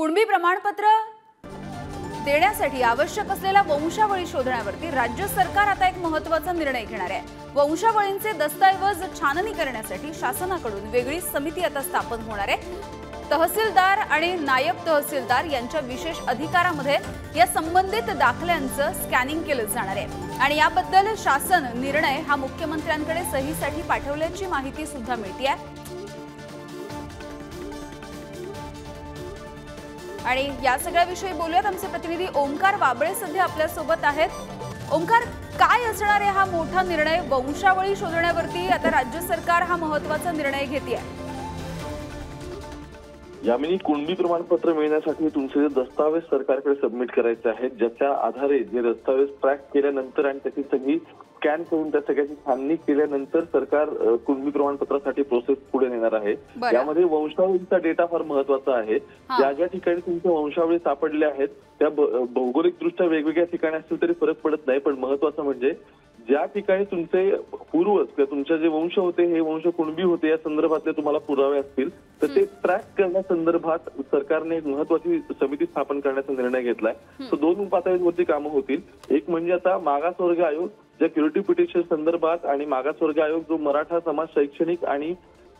कुणबी प्रमाणपत्र देण्यासाठी आवश्यक असलेला वंशावळी शोधण्यावरती राज्य सरकार आता एक महत्त्वाचा निर्णय घेणार आहे। वंशावळींचे दस्तऐवज छाननी करण्यासाठी शासनाकडून वेगळी समिती आता स्थापन होणार आहे। तहसीलदार आणि नायब तहसीलदार यांच्या विशेष अधिकारामध्ये या संबंधित दाखल्यांचं स्कॅनिंग केलं जाणार आहे आणि याबद्दल शासन निर्णय हा मुख्यमंत्र्यांकडे सहीसाठी पाठवल्याची माहिती सुद्धा मिळते आहे। आणि या सगळ्याविषयी बोलूयात। आमचे प्रतिनिधी ओमकार वाबळे सध्या आपल्या सोबत आहेत। ओमकार, काय असणार आहे हा मोठा निर्णय? वंशावळी शोधण्यावरती आता राज्य सरकार हा महत्त्वाचा निर्णय घेते आहे। यामिनी कुणबी प्रमाणपत्र मिळण्यासाठी तुमचे दस्तावेज सरकारकडे सबमिट करायचे आहेत, ज्याच्या आधारे जे दस्तावेज ट्रॅक केल्यानंतर आणि त्याची सगळी स्कॅन करून त्या सगळ्याची छाननी केल्यानंतर सरकार कुणबी प्रमाणपत्रासाठी प्रोसेस पुढे नेणार आहे। यामध्ये वंशावळीचा डेटा फार महत्त्वाचा आहे। ज्या ज्या ठिकाणी तुमच्या वंशावळी सापडल्या आहेत त्या भौगोलिकदृष्ट्या वेगवेगळ्या ठिकाणी असतील तरी फरक पडत नाही, पण महत्त्वाचं म्हणजे ज्या ठिकाणी तुमचे पूर्वज किंवा तुमचे जे वंश होते हे वंश कुणबी होते या संदर्भातले तुम्हाला पुरावे असतील तर ते ट्रॅक करण्यासंदर्भात सरकारने एक महत्त्वाची समिती स्थापन करण्याचा निर्णय घेतलाय। तर दोन पातळीवरती कामं होतील। एक म्हणजे आता मागासवर्ग आयोग ज्या क्युरिटी पिटिशन संदर्भात आणि मागासवर्ग आयोग जो मराठा समाज शैक्षणिक आणि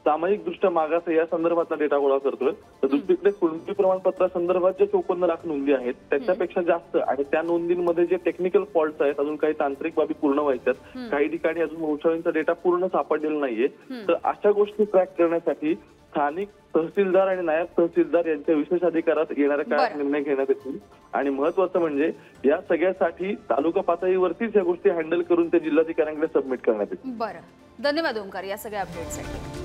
सामाजिक दृष्ट्या मागास या संदर्भातला डेटा गोळा करतोय, तर दुसरीकडे कुणबी प्रमाणपत्रासंदर्भात जे 54 लाख नोंदी आहेत त्याच्यापेक्षा जास्त आणि त्या नोंदींमध्ये जे टेक्निकल फॉल्ट आहेत, अजून काही तांत्रिक बाबी पूर्ण व्हायच्यात, काही ठिकाणी अजून वंशावळींचा डेटा पूर्ण सापडलेला नाहीये। तर अशा गोष्टी ट्रॅक करण्यासाठी स्थानिक तहसीलदार आणि नायब तहसीलदार यांच्या विशेष अधिकारात येणाऱ्या काळात निर्णय घेण्यात येतील आणि महत्त्वाचं म्हणजे या सगळ्यासाठी तालुका पातळीवरतीच या गोष्टी हँडल करून ते जिल्हाधिकाऱ्यांकडे सबमिट करण्यात येतील। बरं, धन्यवाद ओमकार या सगळ्या अपडेटसाठी।